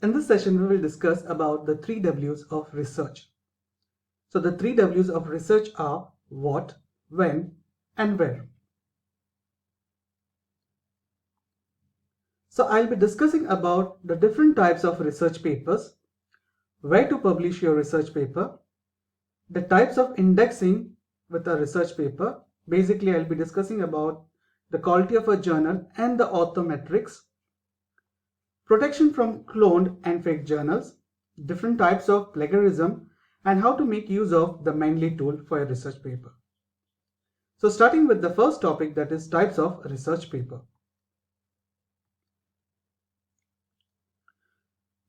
In this session, we will discuss about the 3 W's of research. So the 3 W's of research are what, when, and where. So I'll be discussing about the different types of research papers, where to publish your research paper, the types of indexing with a research paper. Basically, I'll be discussing about the quality of a journal and the author metrics, protection from cloned and fake journals, different types of plagiarism, and how to make use of the Mendeley tool for your research paper. So starting with the first topic, that is types of research paper.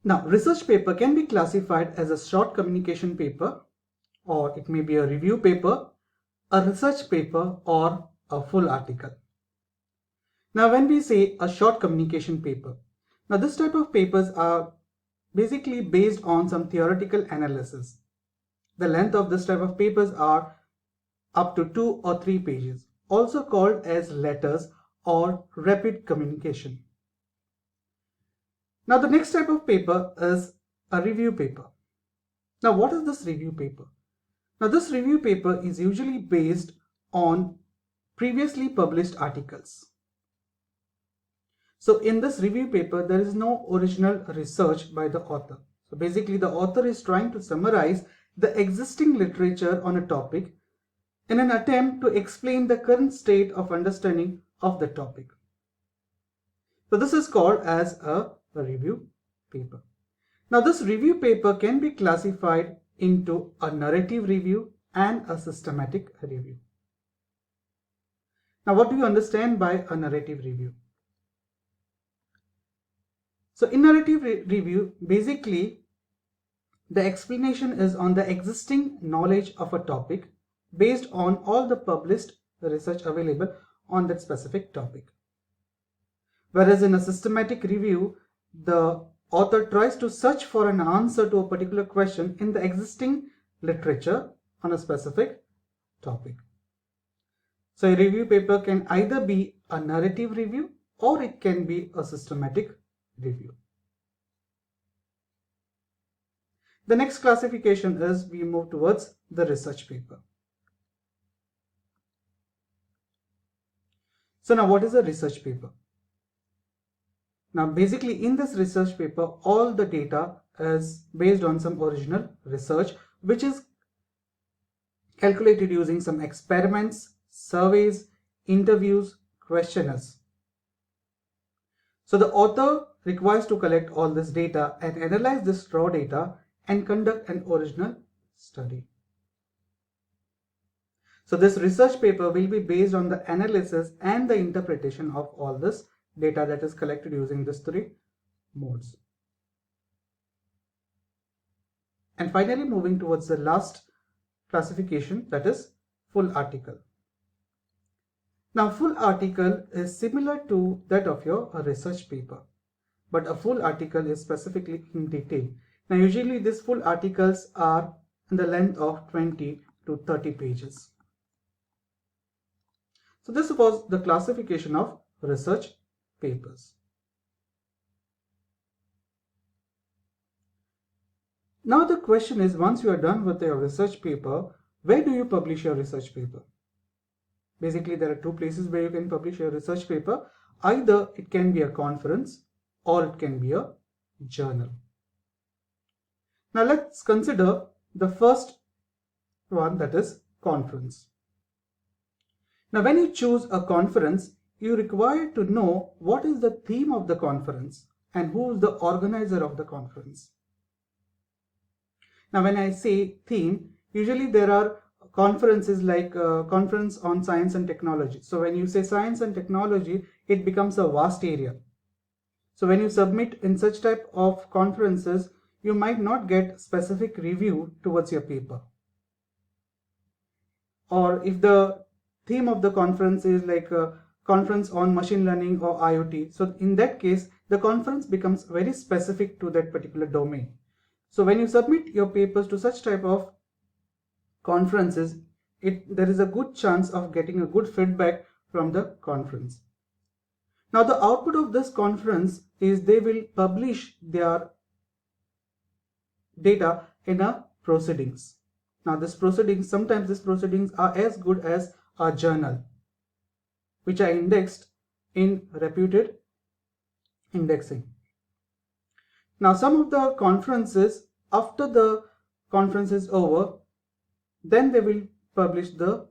Now, research paper can be classified as a short communication paper, or it may be a review paper, a research paper, or a full article. Now, when we say a short communication paper, now this type of papers are basically based on some theoretical analysis. The length of this type of papers are up to 2 or 3 pages, also called as letters or rapid communication. Now the next type of paper is a review paper. Now what is this review paper? Now this review paper is usually based on previously published articles. So in this review paper, there is no original research by the author. So basically the author is trying to summarize the existing literature on a topic in an attempt to explain the current state of understanding of the topic. So this is called as a review paper. Now this review paper can be classified into a narrative review and a systematic review. Now what do you understand by a narrative review? So in narrative review, basically the explanation is on the existing knowledge of a topic based on all the published research available on that specific topic. Whereas in a systematic review, the author tries to search for an answer to a particular question in the existing literature on a specific topic. So a review paper can either be a narrative review or it can be a systematic review. The next classification is we move towards the research paper. So now what is a research paper? Now basically in this research paper, all the data is based on some original research which is calculated using some experiments, surveys, interviews, questionnaires. So the author requires to collect all this data and analyze this raw data and conduct an original study. So this research paper will be based on the analysis and the interpretation of all this data that is collected using these 3 modes. And finally moving towards the last classification, that is full article. Now full article is similar to that of your research paper, but a full article is specifically in detail. Now usually these full articles are in the length of 20 to 30 pages. So this was the classification of research papers. Now the question is, once you are done with your research paper, where do you publish your research paper? Basically there are 2 places where you can publish your research paper. Either it can be a conference or it can be a journal. Now let's consider the first one, that is conference. Now when you choose a conference, you require to know what is the theme of the conference and who is the organizer of the conference. Now when I say theme, usually there are conferences like conference on science and technology. So when you say science and technology, it becomes a vast area. So when you submit in such type of conferences, you might not get specific review towards your paper. Or if the theme of the conference is like a conference on machine learning or IoT, so in that case, the conference becomes very specific to that particular domain. So when you submit your papers to such type of conferences, there is a good chance of getting a good feedback from the conference. Now the output of this conference is they will publish their data in a proceedings. Now sometimes these proceedings are as good as a journal, which are indexed in reputed indexing. Now some of the conferences, after the conference is over, then they will publish the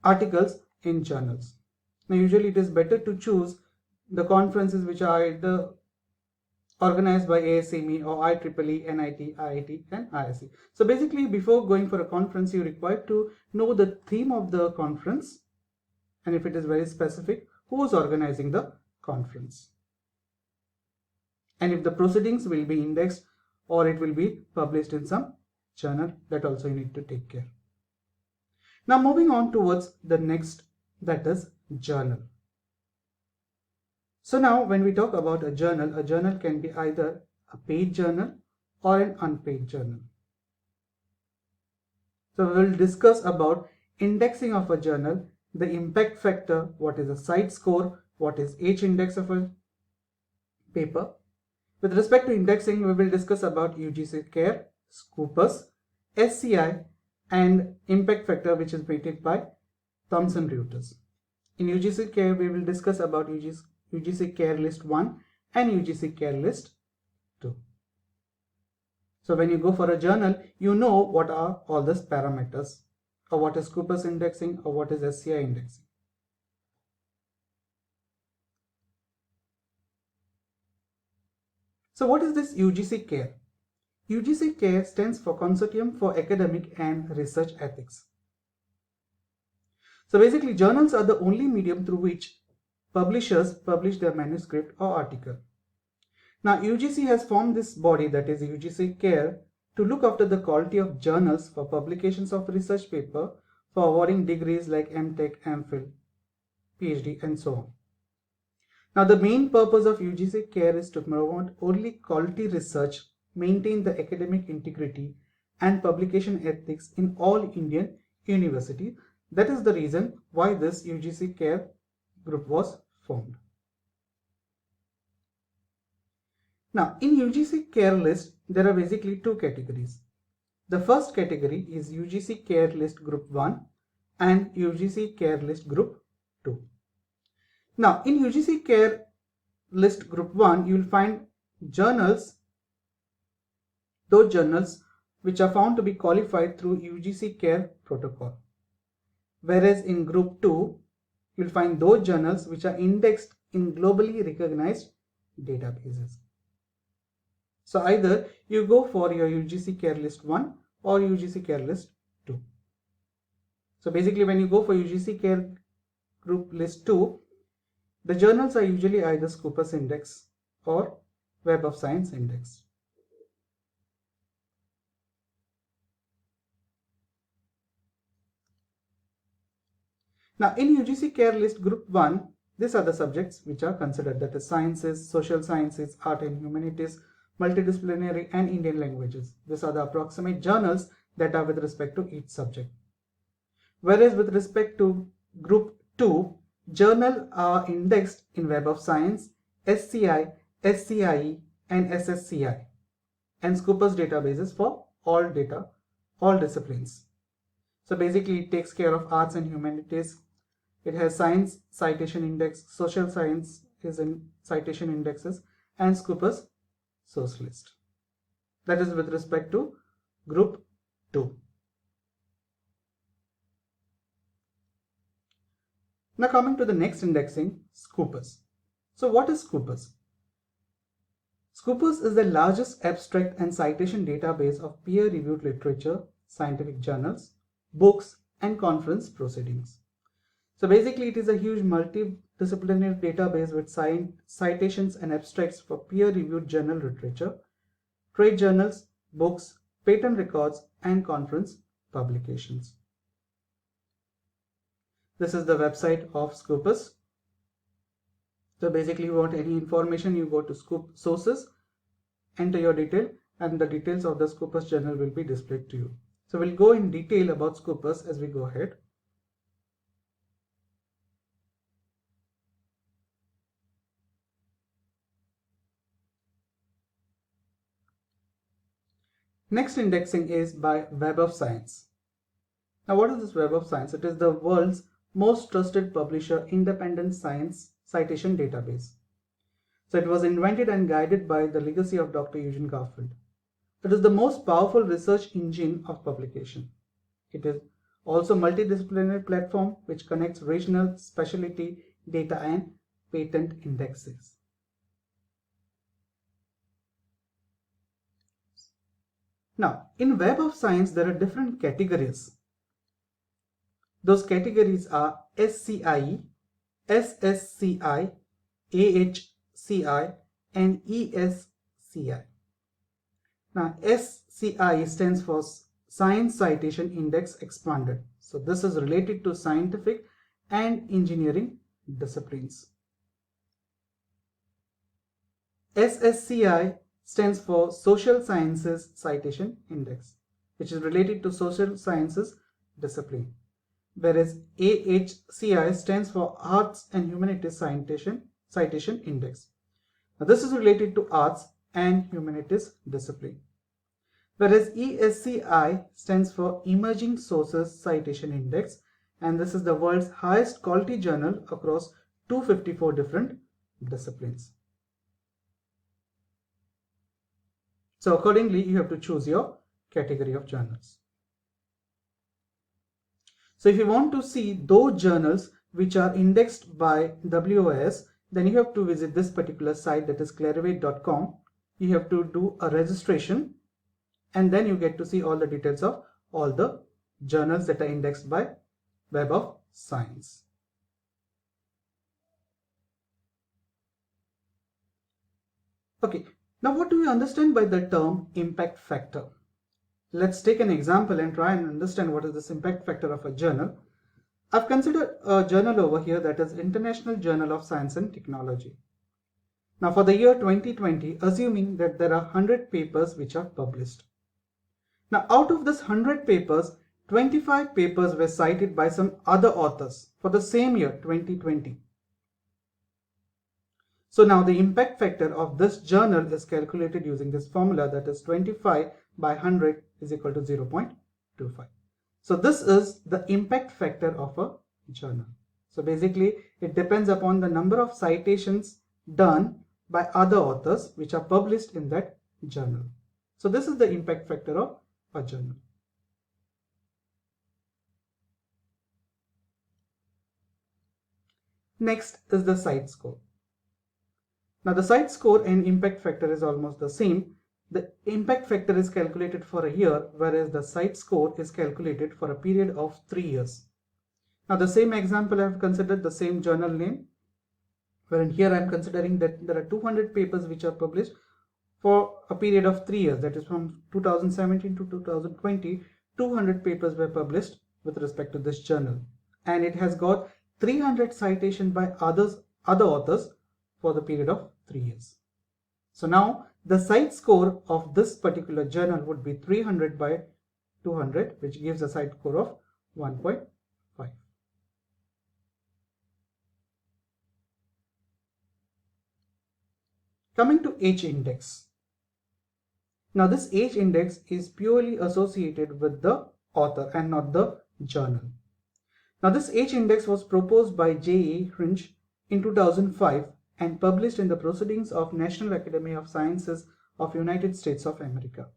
articles in journals. Now usually it is better to choose the conferences which are either organized by ASME or IEEE, NIT, IIT and ISC. So basically before going for a conference you require to know the theme of the conference, and if it is very specific, who is organizing the conference, and if the proceedings will be indexed or it will be published in some journal, that also you need to take care. Now moving on towards the next, that is journal. So now when we talk about a journal can be either a paid journal or an unpaid journal. So we will discuss about indexing of a journal, the impact factor, what is the CITE score, what is H index of a paper. With respect to indexing, we will discuss about UGC CARE, Scopus, SCI and impact factor, which is rated by Thomson Reuters. In UGC CARE, we will discuss about UGC CARE List 1 and UGC CARE List 2. So when you go for a journal, you know what are all these parameters, or what is Scopus indexing or what is SCI indexing. So what is this UGC CARE? UGC CARE stands for Consortium for Academic and Research Ethics. So basically journals are the only medium through which publishers publish their manuscript or article. Now UGC has formed this body, that is UGC CARE, to look after the quality of journals for publications of research paper for awarding degrees like MTech, MPhil, PhD and so on. Now the main purpose of UGC CARE is to promote only quality research, maintain the academic integrity and publication ethics in all Indian universities. That is the reason why this UGC CARE group was formed. Now in UGC CARE list, there are basically two categories. The first category is UGC CARE list group 1 and UGC CARE list group 2. Now in UGC CARE list group 1, you will find journals, those journals which are found to be qualified through UGC CARE protocol. Whereas in group 2, you will find those journals which are indexed in globally recognized databases. So either you go for your UGC CARE list 1 or UGC CARE list 2. So basically when you go for UGC CARE group list 2, the journals are usually either Scopus index or Web of Science index. Now in UGC CARE list group 1, these are the subjects which are considered, that is sciences, social sciences, art and humanities, multidisciplinary and Indian languages. These are the approximate journals that are with respect to each subject. Whereas with respect to group 2, journals are indexed in Web of Science, SCI, SCIE and SSCI and Scopus databases for all disciplines. So basically it takes care of arts and humanities. It has science citation index, social science is in citation indexes and Scopus source list. That is with respect to group 2. Now coming to the next indexing, Scopus. So what is Scopus? Scopus is the largest abstract and citation database of peer-reviewed literature, scientific journals, books and conference proceedings. So basically it is a huge multidisciplinary database with citations and abstracts for peer-reviewed journal literature, trade journals, books, patent records and conference publications. This is the website of Scopus. So basically you want any information, you go to Scopus sources, enter your detail and the details of the Scopus journal will be displayed to you. So we'll go in detail about Scopus as we go ahead. Next indexing is by Web of Science. Now what is this Web of Science? It is the world's most trusted publisher independent science citation database. So it was invented and guided by the legacy of Dr. Eugene Garfield. It is the most powerful research engine of publication. It is also a multidisciplinary platform which connects regional, specialty, data and patent indexes. Now, in Web of Science, there are different categories. Those categories are SCIE, SSCI, AHCI, and ESCI. Now, SCI stands for Science Citation Index Expanded. So, this is related to scientific and engineering disciplines. SSCI stands for Social Sciences Citation Index, which is related to social sciences discipline. Whereas AHCI stands for Arts and Humanities Citation Index. Now, this is related to arts and humanities discipline. Whereas ESCI stands for Emerging Sources Citation Index, and this is the world's highest quality journal across 254 different disciplines. So accordingly, you have to choose your category of journals. So if you want to see those journals which are indexed by WOS, then you have to visit this particular site, that is clarivate.com. You have to do a registration, and then you get to see all the details of all the journals that are indexed by Web of Science. Okay, now what do we understand by the term impact factor? Let's take an example and try and understand what is this impact factor of a journal. I've considered a journal over here, that is International Journal of Science and Technology. Now for the year 2020, assuming that there are 100 papers which are published. Now out of this 100 papers, 25 papers were cited by some other authors for the same year 2020. So now the impact factor of this journal is calculated using this formula, that is 25 by 100 is equal to 0.25. So this is the impact factor of a journal. So basically it depends upon the number of citations done by other authors which are published in that journal. So this is the impact factor of a journal. Next is the CITE score. Now the CITE score and impact factor is almost the same. The impact factor is calculated for a year, whereas the CITE score is calculated for a period of 3 years. Now the same example I have considered the same journal name, wherein here I am considering that there are 200 papers which are published for a period of 3 years, that is from 2017 to 2020, 200 papers were published with respect to this journal, and it has got 300 citations by other authors for the period of 3 years. So now the CITE score of this particular journal would be 300 by 200, which gives a CITE score of 1.5. Coming to H index. Now this H index is purely associated with the author and not the journal. Now this H index was proposed by J.E. Hinch in 2005 and published in the Proceedings of National Academy of Sciences of United States of America.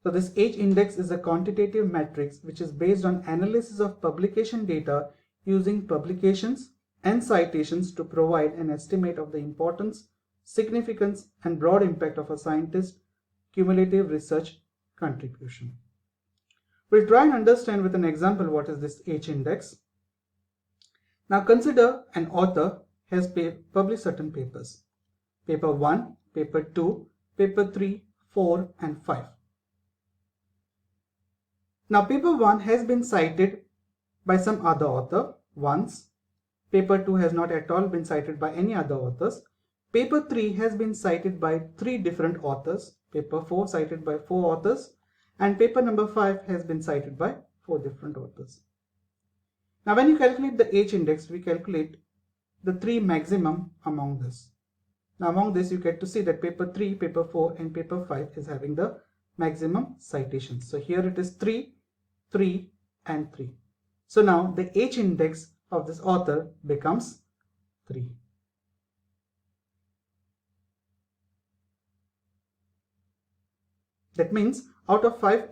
So this H index is a quantitative matrix which is based on analysis of publication data using publications and citations to provide an estimate of the importance, significance, and broad impact of a scientist's cumulative research contribution. We'll try and understand with an example what is this H index. Now consider an author has published certain papers. Paper 1, paper 2, paper 3, 4 and 5. Now paper 1 has been cited by some other author once. Paper 2 has not at all been cited by any other authors. Paper 3 has been cited by 3 different authors. Paper 4 cited by 4 authors. And paper number 5 has been cited by 4 different authors. Now when you calculate the H index, we calculate the 3 maximum among this. Now among this you get to see that paper 3, paper 4 and paper 5 is having the maximum citations. So here it is 3, 3 and 3. So now the H index of this author becomes 3. That means out of 5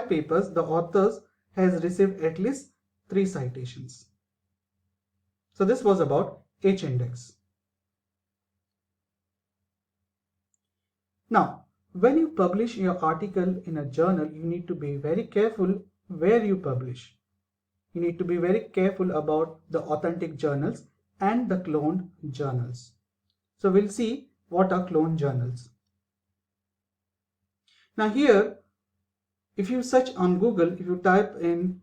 papers, the authors has received at least 3 citations. So this was about H index. Now, when you publish your article in a journal, you need to be very careful where you publish. You need to be very careful about the authentic journals and the cloned journals. So we'll see what are cloned journals. Now here, if you search on Google, if you type in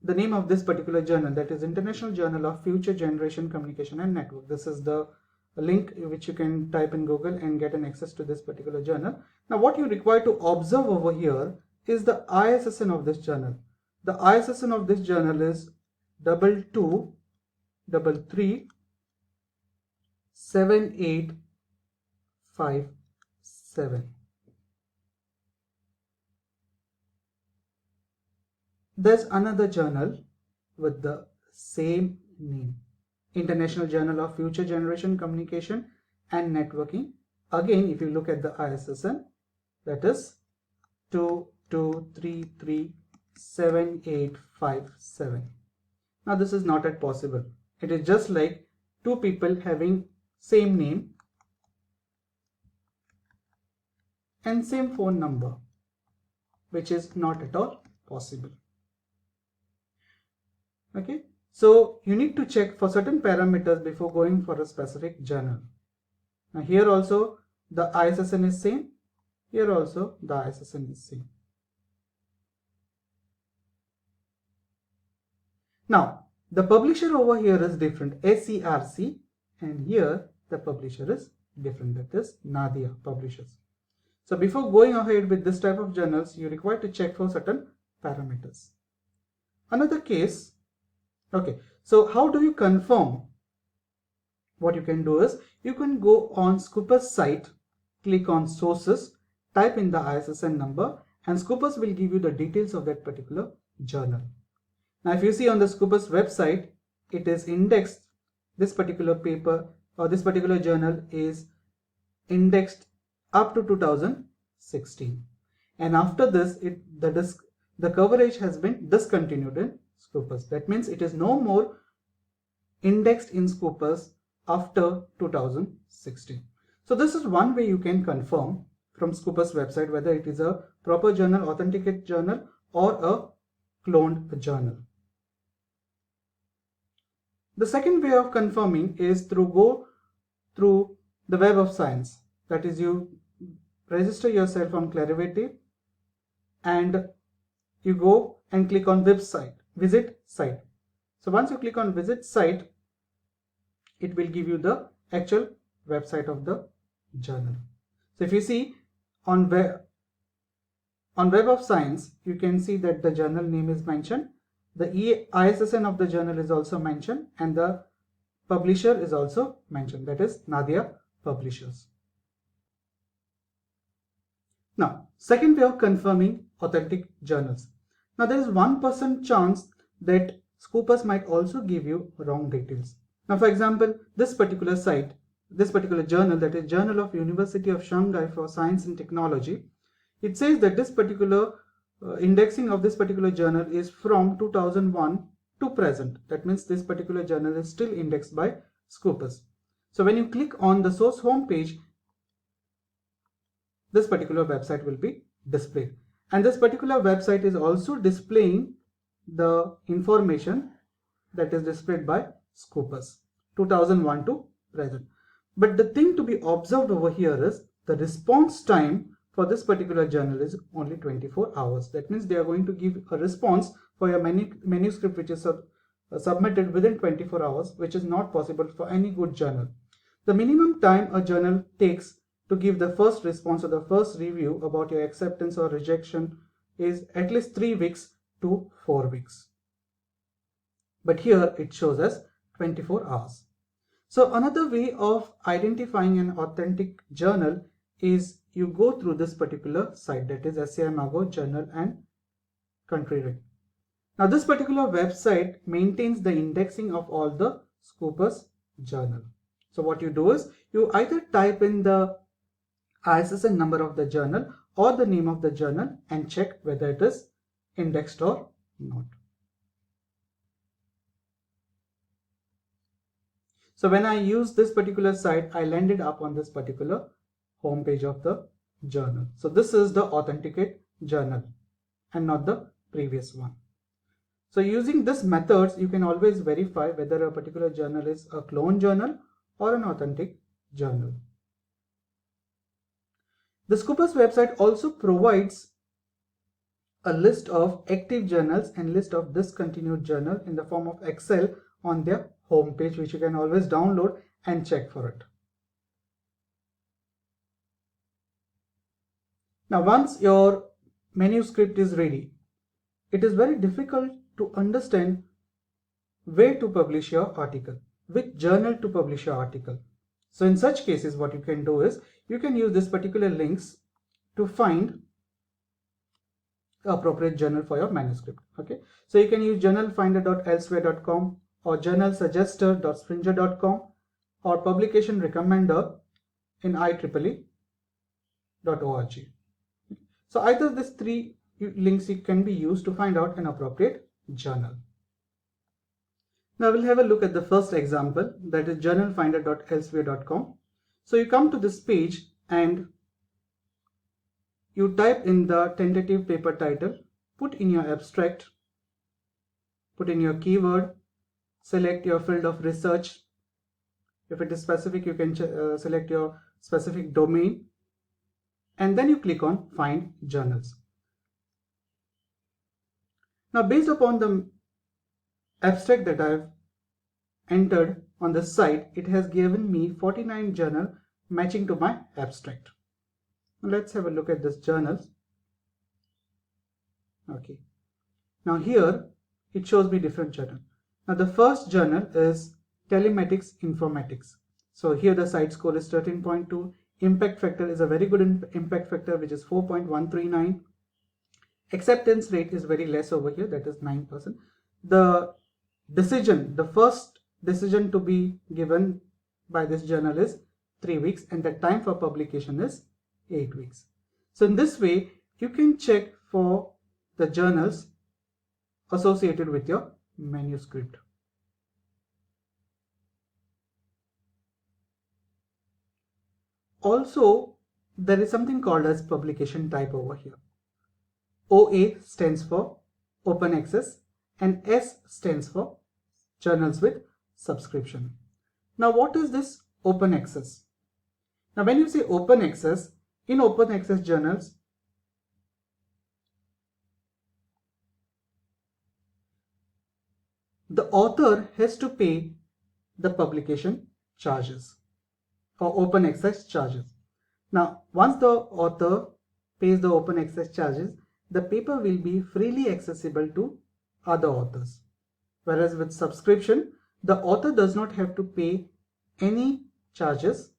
the name of this particular journal, that is International Journal of Future Generation Communication and Network. This is the link which you can type in Google and get an access to this particular journal. Now what you require to observe over here is the ISSN of this journal. The ISSN of this journal is 22337857. There's another journal with the same name, International Journal of Future Generation Communication and Networking. Again, if you look at the ISSN, that is 22337857. Now this is not at possible. It is just like two people having same name and same phone number, which is not at all possible. Okay, so you need to check for certain parameters before going for a specific journal. Now here also the ISSN is same, here also the ISSN is same. Now the publisher over here is different, SERC, and here the publisher is different, that is Nadia Publishers. So before going ahead with this type of journals, you require to check for certain parameters. Another case. Okay, so how do you confirm? What you can do is you can go on Scopus site, click on sources, type in the ISSN number, and Scopus will give you the details of that particular journal. Now if you see on the Scopus website, it is indexed, this particular paper or this particular journal is indexed up to 2016, and after this the coverage has been discontinued in Scopus. That means it is no more indexed in Scopus after 2016. So this is one way you can confirm from Scopus website whether it is a proper journal, authenticate journal, or a cloned journal. The second way of confirming is go through the Web of Science. That is, you register yourself on Clarivate and you go and click on visit site. So once you click on visit site, it will give you the actual website of the journal. So if you see on Web of Science, you can see that the journal name is mentioned, the ISSN of the journal is also mentioned, and the publisher is also mentioned, that is Nadia Publishers. Now, second way of confirming authentic journals. Now there is 1% chance that Scopus might also give you wrong details. Now for example, this particular site, this particular journal, that is Journal of University of Shanghai for Science and Technology, it says that this particular indexing of this particular journal is from 2001 to present. That means this particular journal is still indexed by Scopus. So when you click on the source home page, this particular website will be displayed. And this particular website is also displaying the information that is displayed by Scopus 2001 to present. But the thing to be observed over here is the response time for this particular journal is only 24 hours. That means they are going to give a response for your manuscript which is submitted within 24 hours, which is not possible for any good journal. The minimum time a journal takes to give the first response or the first review about your acceptance or rejection is at least 3 weeks to 4 weeks. But here it shows us 24 hours. So another way of identifying an authentic journal is you go through this particular site, that is SCI Margo Journal and Country Rec. Now this particular website maintains the indexing of all the Scopus journal. So what you do is you either type in the ISSN number of the journal or the name of the journal and check whether it is indexed or not. So when I use this particular site, I landed up on this particular home page of the journal. So this is the authenticate journal and not the previous one. So using this methods, you can always verify whether a particular journal is a clone journal or an authentic journal. The Scopus website also provides a list of active journals and list of discontinued journal in the form of Excel on their home page, which you can always download and check for it. Now once your manuscript is ready, it is very difficult to understand where to publish your article, which journal to publish your article. So in such cases, what you can do is you can use this particular links to find appropriate journal for your manuscript. Okay, so you can use journalfinder.elsewhere.com or journalsuggester.springer.com or publication recommender in IEEE.org. So either these three links can be used to find out an appropriate journal. Now we'll have a look at the first example, that is journalfinder.elsewhere.com. So you come to this page and you type in the tentative paper title, put in your abstract, put in your keyword, select your field of research. If it is specific, you can select your specific domain, and then you click on Find Journals. Now based upon the abstract that I have entered on the site, it has given me 49 journals matching to my abstract. Let's have a look at this journals. Okay, now here it shows me different journals. Now the first journal is Telematics Informatics. So here the site score is 13.2. Impact factor is a very good impact factor, which is 4.139. Acceptance rate is very less over here, that is 9%. The first decision to be given by this journal is 3 weeks, and the time for publication is 8 weeks. So in this way, you can check for the journals associated with your manuscript. Also, there is something called as publication type over here. OA stands for open access and S stands for journals with subscription. Now what is this open access? Now when you say open access, in open access journals, the author has to pay the publication charges or open access charges. Now once the author pays the open access charges, the paper will be freely accessible to other authors. Whereas with subscription, the author does not have to pay any charges,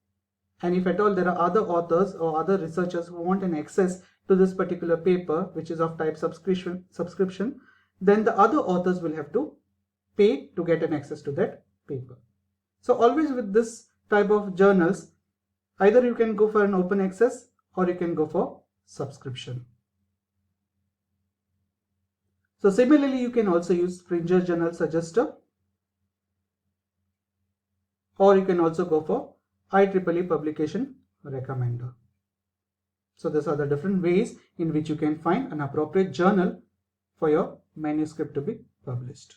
and if at all there are other authors or other researchers who want an access to this particular paper, which is of type subscription, then the other authors will have to pay to get an access to that paper. So always with this type of journals, either you can go for an open access or you can go for subscription. So similarly, you can also use Springer Journal Suggester, or you can also go for IEEE Publication Recommender. So these are the different ways in which you can find an appropriate journal for your manuscript to be published.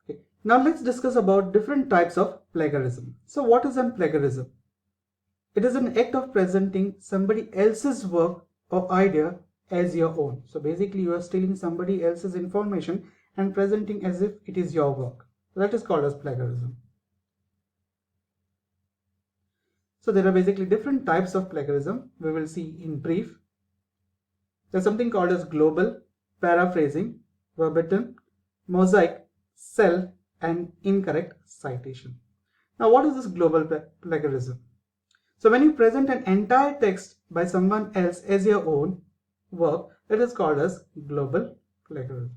Okay. Now let's discuss about different types of plagiarism. So what is a plagiarism? It is an act of presenting somebody else's work or idea as your own. So basically you are stealing somebody else's information and presenting as if it is your work. So that is called as plagiarism. So there are basically different types of plagiarism we will see in brief. There's something called as global, paraphrasing, verbatim, mosaic, self, and incorrect citation. Now what is this global plagiarism? So when you present an entire text by someone else as your own work, it is called as global plagiarism.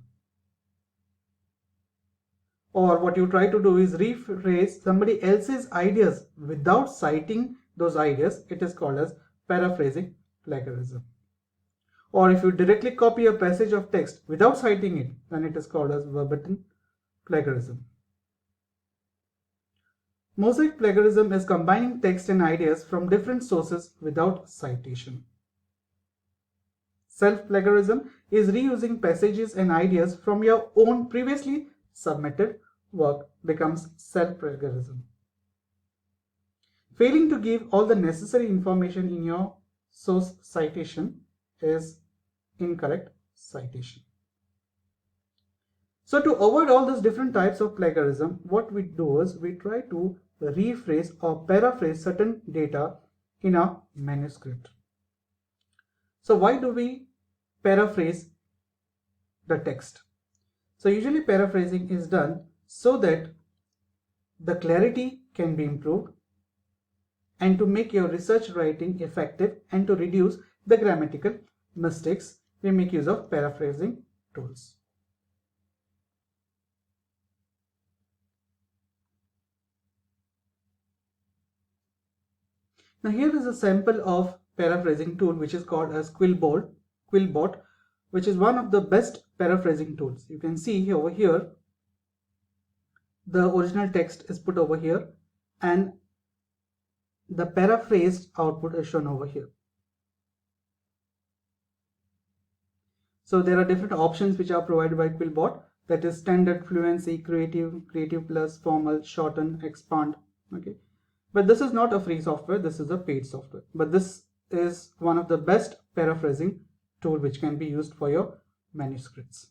Or what you try to do is rephrase somebody else's ideas without citing those ideas. It is called as paraphrasing plagiarism. Or if you directly copy a passage of text without citing it, then it is called as verbatim plagiarism. Mosaic plagiarism is combining text and ideas from different sources without citation. Self-plagiarism is reusing passages and ideas from your own previously submitted work, becomes self-plagiarism. Failing to give all the necessary information in your source citation is incorrect citation. So to avoid all these different types of plagiarism, what we do is we try to rephrase or paraphrase certain data in a manuscript. So why do we paraphrase the text? So usually paraphrasing is done so that the clarity can be improved and to make your research writing effective and to reduce the grammatical mistakes, we make use of paraphrasing tools. Now here is a sample of paraphrasing tool which is called as Quillbot, which is one of the best paraphrasing tools. You can see over here the original text is put over here and the paraphrased output is shown over here. So there are different options which are provided by Quillbot, that is standard, fluency, creative plus, formal, shorten, expand. Okay. But this is not a free software, this is a paid software. But this is one of the best paraphrasing tool which can be used for your manuscripts.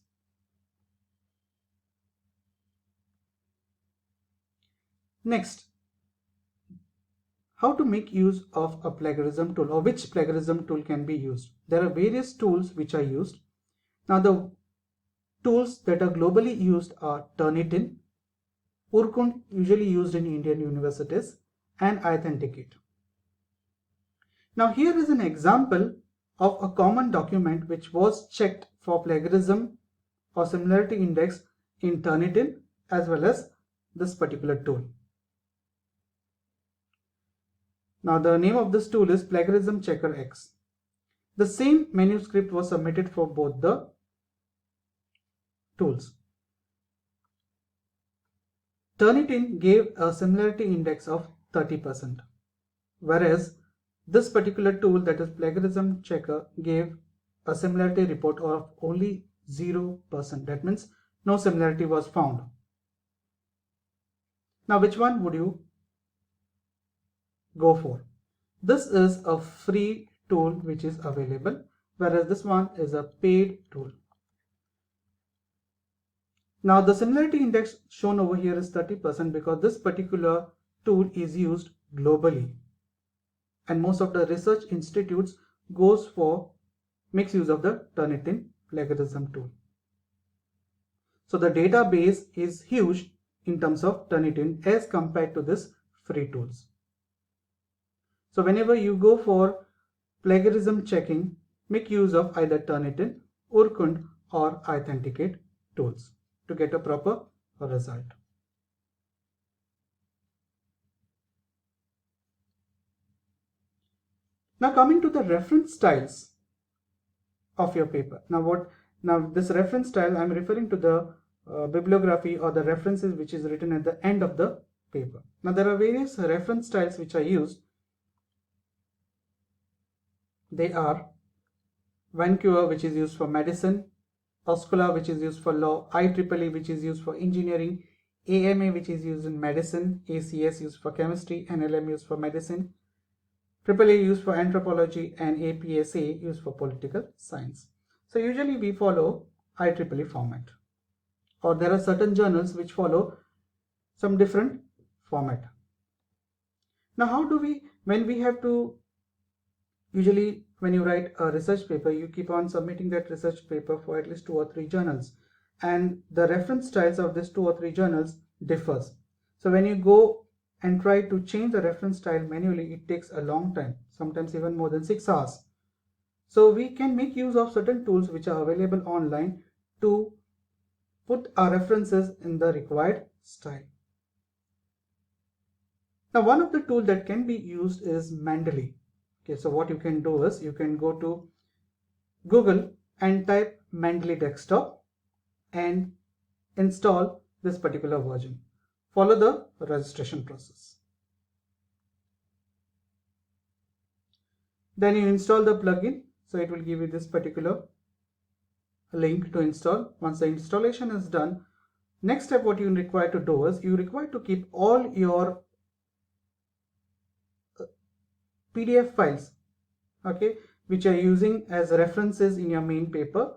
Next, how to make use of a plagiarism tool, or which plagiarism tool can be used. There are various tools which are used. Now the tools that are globally used are Turnitin, Urkund, usually used in Indian universities, and Authenticate. Now here is an example of a common document which was checked for plagiarism or similarity index in Turnitin as well as this particular tool. Now the name of this tool is Plagiarism Checker X. The same manuscript was submitted for both the tools. Turnitin gave a similarity index of 30%, whereas this particular tool, that is Plagiarism Checker, gave a similarity report of only 0%. That means no similarity was found. Now which one would you go for? This is a free tool which is available, whereas this one is a paid tool. Now the similarity index shown over here is 30% because this particular tool is used globally and most of the research institutes makes use of the Turnitin plagiarism tool. So the database is huge in terms of Turnitin as compared to this free tools. So whenever you go for plagiarism checking, make use of either Turnitin, Urkund or Authenticate tools to get a proper result. Now coming to the reference styles of your paper. Now this reference style, I'm referring to the bibliography or the references which is written at the end of the paper. Now there are various reference styles which are used. They are Vancouver, which is used for medicine, Oscula, which is used for law, IEEE, which is used for engineering, AMA, which is used in medicine, ACS used for chemistry, NLM used for medicine, AAA used for anthropology, and APSA used for political science. So usually we follow IEEE format, or there are certain journals which follow some different format. Now how do we, when we have to, usually when you write a research paper, you keep on submitting that research paper for at least 2 or 3 journals, and the reference styles of these 2 or 3 journals differs. So when you go and try to change the reference style manually, it takes a long time, sometimes even more than 6 hours. So we can make use of certain tools which are available online to put our references in the required style. Now, one of the tools that can be used is Mendeley. Okay, so what you can do is you can go to Google and type Mendeley Desktop and install this particular version. Follow the registration process. Then you install the plugin. So it will give you this particular link to install. Once the installation is done, next step what you require to do is you require to keep all your PDF files, okay, which are using as references in your main paper,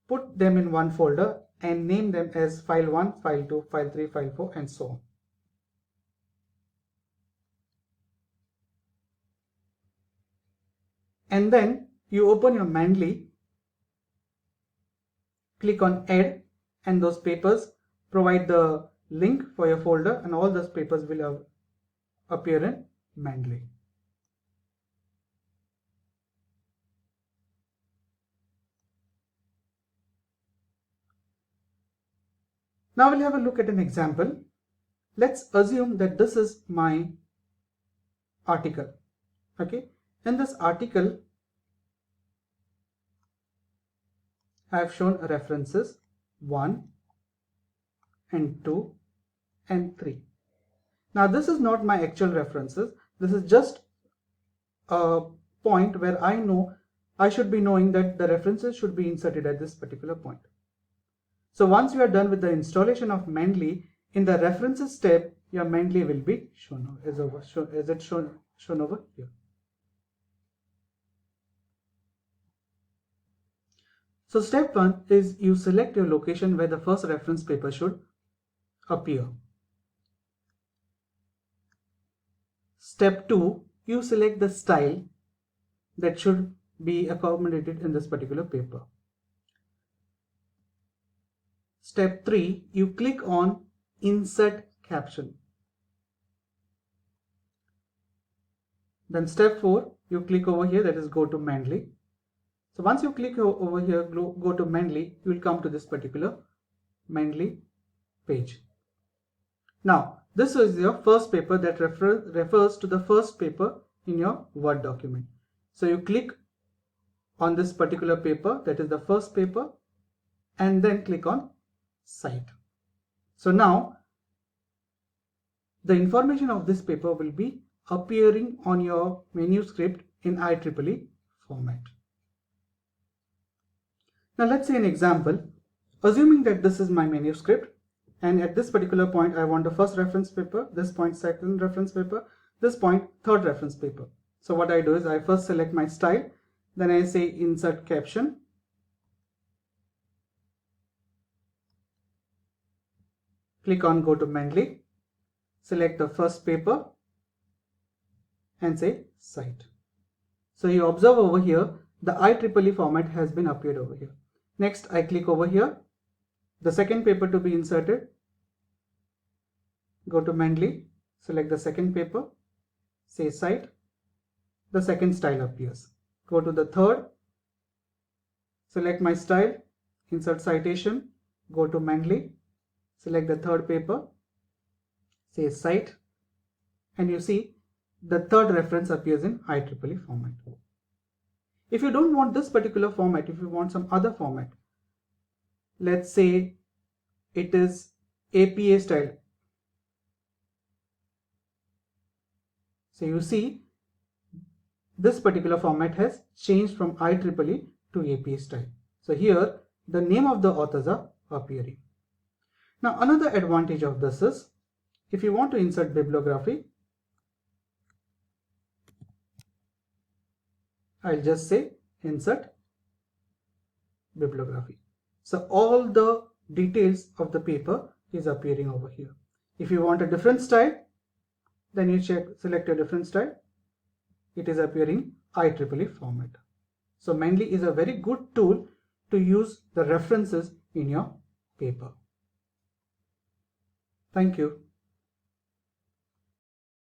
put them in one folder and name them as file 1, file 2, file 3, file 4 and so on. And then you open your Mendeley, click on add, and those papers provide the link for your folder and all those papers will appear in Mendeley. Now we'll have a look at an example. Let's assume that this is my article. Okay, in this article I have shown references 1 and 2 and 3. Now this is not my actual references. This is just a point where I should be knowing that the references should be inserted at this particular point. So once you are done with the installation of Mendeley, in the references tab, your Mendeley will be shown over here. So step 1 is you select your location where the first reference paper should appear. Step 2, you select the style that should be accommodated in this particular paper. Step 3, you click on Insert Caption. Then step 4, you click over here, that is go to Mendeley. So once you click over here, go to Mendeley, you will come to this particular Mendeley page. Now, this is your first paper that refers to the first paper in your Word document. So you click on this particular paper, that is the first paper, and then click on Cite. So now the information of this paper will be appearing on your manuscript in IEEE format. Now let's say an example. Assuming that this is my manuscript and at this particular point I want the first reference paper, this point second reference paper, this point third reference paper. So what I do is I first select my style, then I say Insert Caption. Click on Go to Mendeley, select the first paper and say Cite. So you observe over here the IEEE format has been appeared over here. Next I click over here, the second paper to be inserted, go to Mendeley, select the second paper, say Cite, the second style appears. Go to the third, select my style, insert citation, go to Mendeley, select the third paper, say Cite, and you see the third reference appears in IEEE format. If you don't want this particular format, if you want some other format, let's say it is APA style. So you see this particular format has changed from IEEE to APA style. So here the name of the authors are appearing. Now another advantage of this is if you want to insert bibliography, I'll just say Insert Bibliography. So all the details of the paper is appearing over here. If you want a different style, then you select a different style. It is appearing IEEE format. So Mendeley is a very good tool to use the references in your paper. Thank you.